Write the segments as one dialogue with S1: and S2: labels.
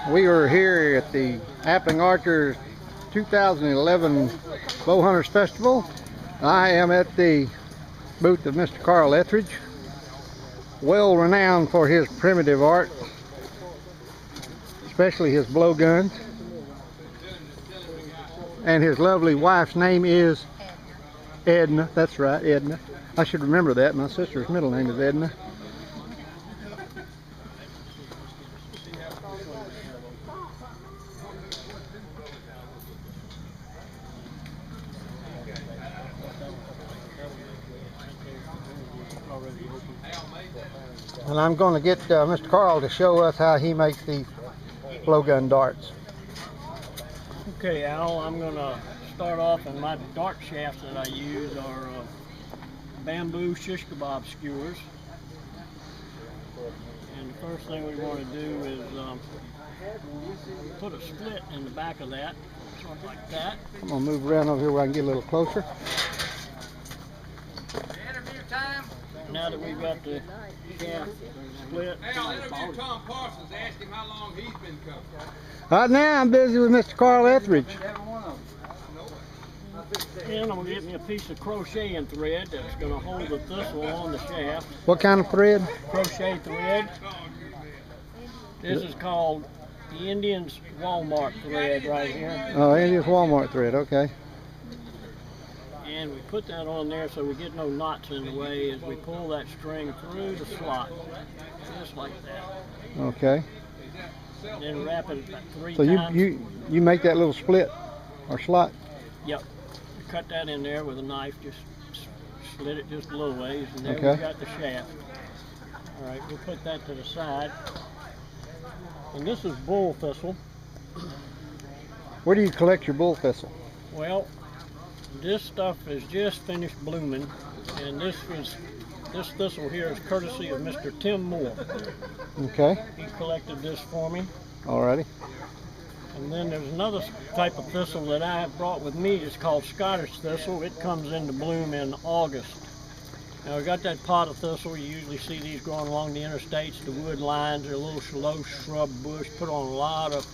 S1: We are here at the Appling Archers 2011 Bow Hunters Festival. I am at the booth of Mr. Carl Etheridge, well renowned for his primitive art, especially his blowguns. And his lovely wife's name is Edna. That's right, Edna. I should remember that. My sister's middle name is Edna. And I'm going to get Mr. Carl to show us how he makes these blowgun darts.
S2: Okay, Al, I'm going to start off, and my dart shafts that I use are bamboo shish kebab skewers. And the first thing we want to do is put a split in the back of that, sort of like that.
S1: I'm going to move around over here where I can get a little closer.
S2: Now that we've got the shaft split.
S3: Hey, I'll interview Tom Parsons, ask him how long he's been cooking.
S1: Right now I'm busy with Mr. Carl Etheridge.
S2: And I'm going to get me a piece of crocheting thread that's going to hold the thistle on the shaft.
S1: What kind of thread?
S2: Crochet thread. This is called the Indian's Walmart thread right here.
S1: Oh, Indian's Walmart thread, okay.
S2: And we put that on there so we get no knots in the way as we pull that string through the slot, just like that.
S1: Okay.
S2: And then wrap it about 3
S1: So
S2: times.
S1: you make that little split or slot?
S2: Yep. Cut that in there with a knife, just slit it just a little ways, and there
S1: Okay.
S2: we got the shaft. All right, we'll put that to the side. And this is bull thistle.
S1: Where do you collect your bull thistle?
S2: Well, this stuff is just finished blooming, and this thistle here is courtesy of Mr. Tim Moore.
S1: Okay.
S2: He collected this for me.
S1: Alrighty.
S2: And then there's another type of thistle that I have brought with me. It's called Scottish thistle. It comes into bloom in August. Now we got that pot of thistle. You usually see these growing along the interstates, the wood lines. They're a little low shrub bush. Put on a lot of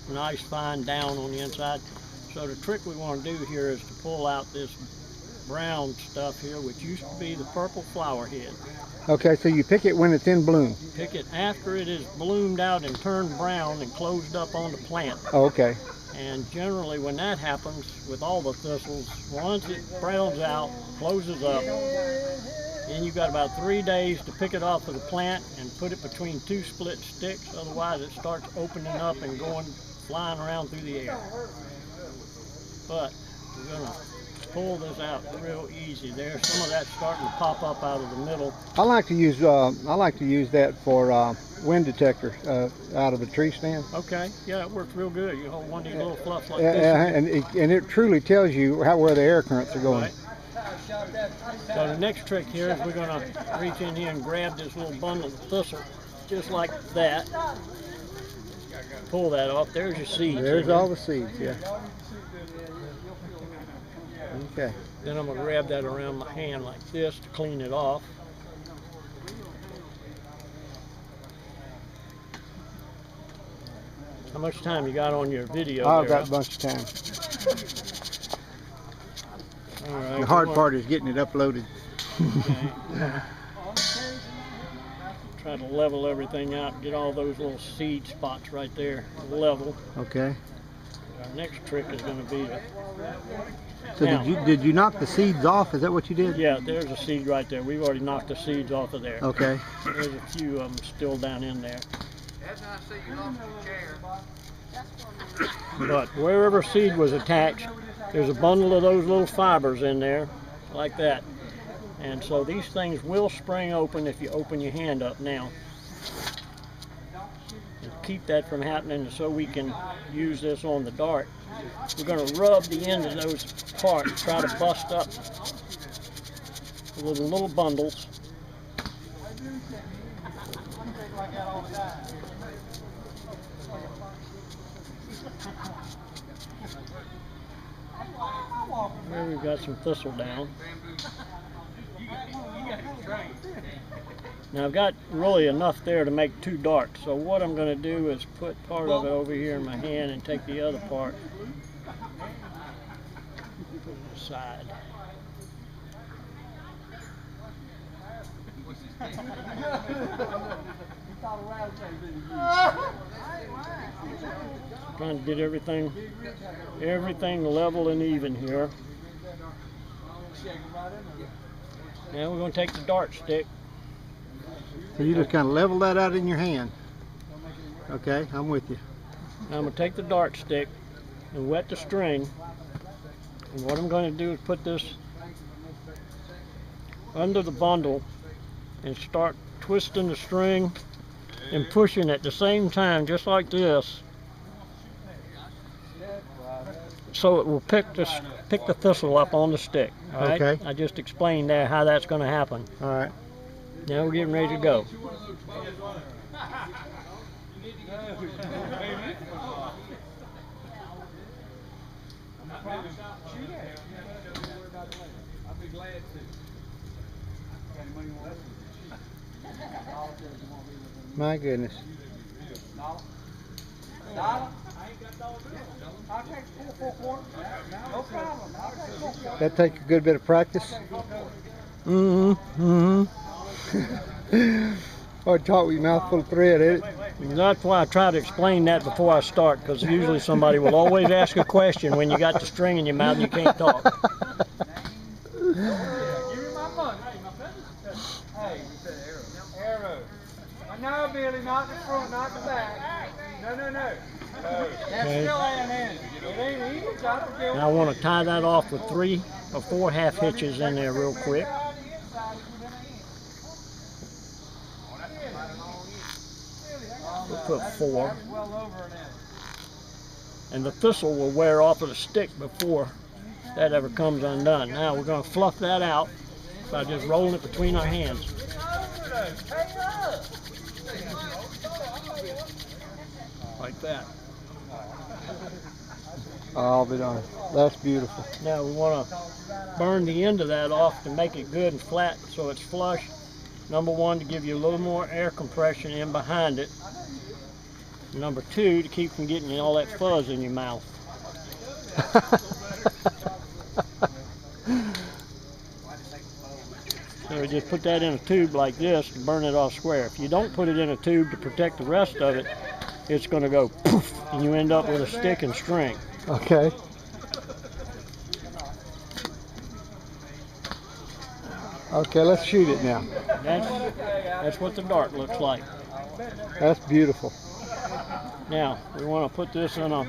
S2: nice fine down on the inside. So the trick we want to do here is to pull out this brown stuff here, which used to be the purple flower head.
S1: Okay, so you pick it when it's in bloom.
S2: Pick it after it is bloomed out and turned brown and closed up on the plant.
S1: Oh, okay.
S2: And generally when that happens with all the thistles, once it browns out, closes up, then you've got about 3 days to pick it off of the plant and put it between 2 split sticks. Otherwise it starts opening up and flying around through the air. But we're going to pull this out real easy there. Some of that's starting to pop up out of the middle.
S1: I like to use that for wind detector out of a tree stand.
S2: Okay, yeah, it works real good. You hold one of these little fluffs like
S1: this. And it truly tells you where the air currents are going.
S2: Right. So the next trick here is we're going to reach in here and grab this little bundle of thistle, just like that. Pull that off. There's your seeds.
S1: There's all the seeds, yeah. Okay.
S2: Then I'm going to grab that around my hand like this to clean it off. How much time you got on your video?
S1: I've got a bunch of time.
S2: All right,
S1: the hard part is getting it uploaded.
S2: Okay. Try to level everything out and get all those little seed spots right there level.
S1: Okay.
S2: Our next trick is going to be to...
S1: So now, did you knock the seeds off? Is that what you did?
S2: Yeah, there's a seed right there. We've already knocked the seeds off of there.
S1: Okay.
S2: There's a few of them still down in there. But wherever seed was attached, there's a bundle of those little fibers in there, like that. And so these things will spring open if you open your hand up now. And keep that from happening so we can use this on the dart. We're going to rub the end of those parts, try to bust up with the little bundles. Here we've got some thistle down. Now I've got really enough there to make 2 darts, so what I'm going to do is put part of it over here in my hand and take the other part aside. Trying to get everything level and even here. Now we're going to take the dart stick.
S1: So you just kind of level that out in your hand. Okay, I'm with you.
S2: Now I'm going to take the dart stick and wet the string. And what I'm going to do is put this under the bundle and start twisting the string and pushing at the same time, just like this, so it will pick the thistle up on the stick. All right?
S1: Okay.
S2: I just explained there how that's going to happen.
S1: All right.
S2: Now we're getting ready to go.
S1: My goodness. That take a good bit of practice. Or talk with your mouth full of thread, ain't it?
S2: That's why I try to explain that before I start, because usually somebody will always ask a question when you got the string in your mouth and you can't talk.
S3: Give me my money. Hey, arrow. No, Billy, not the front, not the back. No. That's still hand-handed. It ain't easy.
S2: Now I want to tie that off with 3 or 4 half hitches in there real quick. We'll put 4. And the thistle will wear off of the stick before that ever comes undone. Now we're going to fluff that out by just rolling it between our hands. Like that.
S1: I'll be darned. That's beautiful.
S2: Now we want to burn the end of that off to make it good and flat so it's flush. Number 1, to give you a little more air compression in behind it. Number 2, to keep from getting all that fuzz in your mouth. So we just put that in a tube like this to burn it off square. If you don't put it in a tube to protect the rest of it, it's going to go poof, and you end up with a stick and string.
S1: Okay. Okay, let's shoot it now.
S2: That's what the dart looks like.
S1: That's beautiful.
S2: Now, we want to put this in a...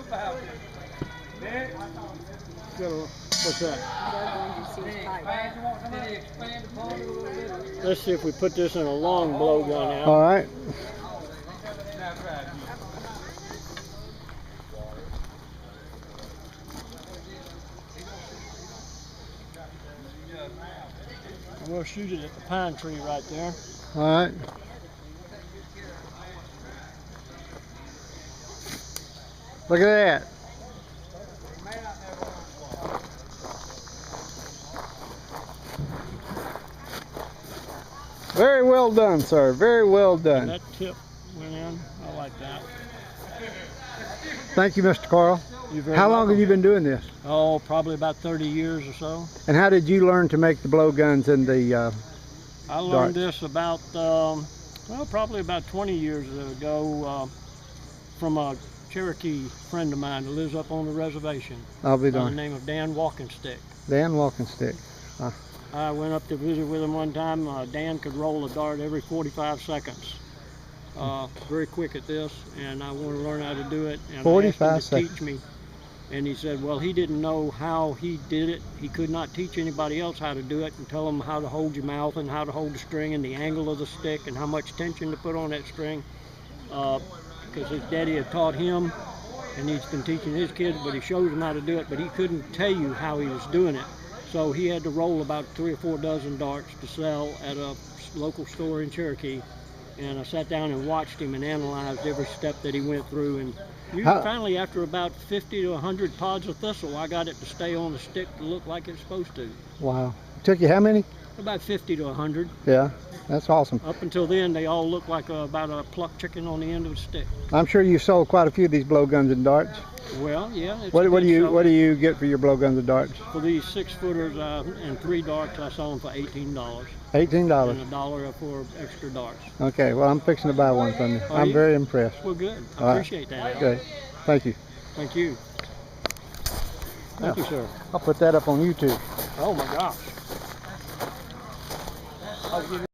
S2: What's that? Let's see if we put this in a long blowgun out.
S1: All right.
S2: We'll shoot it at the pine tree right there.
S1: All right. Look at that. Very well done, sir. Very well done.
S2: That tip went in. I like that.
S1: Thank you, Mr. Carl. How long have you been doing this?
S2: Oh, probably about 30 years or so.
S1: And how did you learn to make the blowguns and the
S2: I learned this about, well, probably about 20 years ago from a Cherokee friend of mine who lives up on the reservation.
S1: I'll be
S2: By the
S1: darned.
S2: name of Dan Walkenstick.
S1: Dan Walkenstick.
S2: I went up to visit with him one time. Dan could roll a dart every 45 seconds. Very quick at this, and I want to learn how to do it. And
S1: 45
S2: I asked him to
S1: seconds.
S2: teach me. And he said, well, he didn't know how he did it. He could not teach anybody else how to do it and tell them how to hold your mouth and how to hold the string and the angle of the stick and how much tension to put on that string. Because his daddy had taught him, and he's been teaching his kids, but he shows them how to do it, but he couldn't tell you how he was doing it. So he had to roll about 3 or 4 dozen darts to sell at a local store in Cherokee. And I sat down and watched him and analyzed every step that he went through. And finally, after about 50 to 100 pods of thistle, I got it to stay on the stick to look like it's supposed to.
S1: Wow. It took you how many?
S2: About 50 to 100.
S1: Yeah, that's awesome.
S2: Up until then, they all look like about a plucked chicken on the end of a stick.
S1: I'm sure you sold quite a few of these blowguns and darts.
S2: Well, yeah.
S1: What do you get for your blowguns and darts?
S2: For these 6-footers and 3 darts, I sold them for $18.
S1: $18.
S2: And $1 for extra darts.
S1: Okay, well, I'm fixing to buy one from you.
S2: Are
S1: I'm
S2: you?
S1: very impressed.
S2: Well, good. I
S1: All right.
S2: appreciate that.
S1: Okay, thank you.
S2: Thank you. Thank you, sir.
S1: I'll put that up on YouTube.
S2: Oh my gosh. I'll give you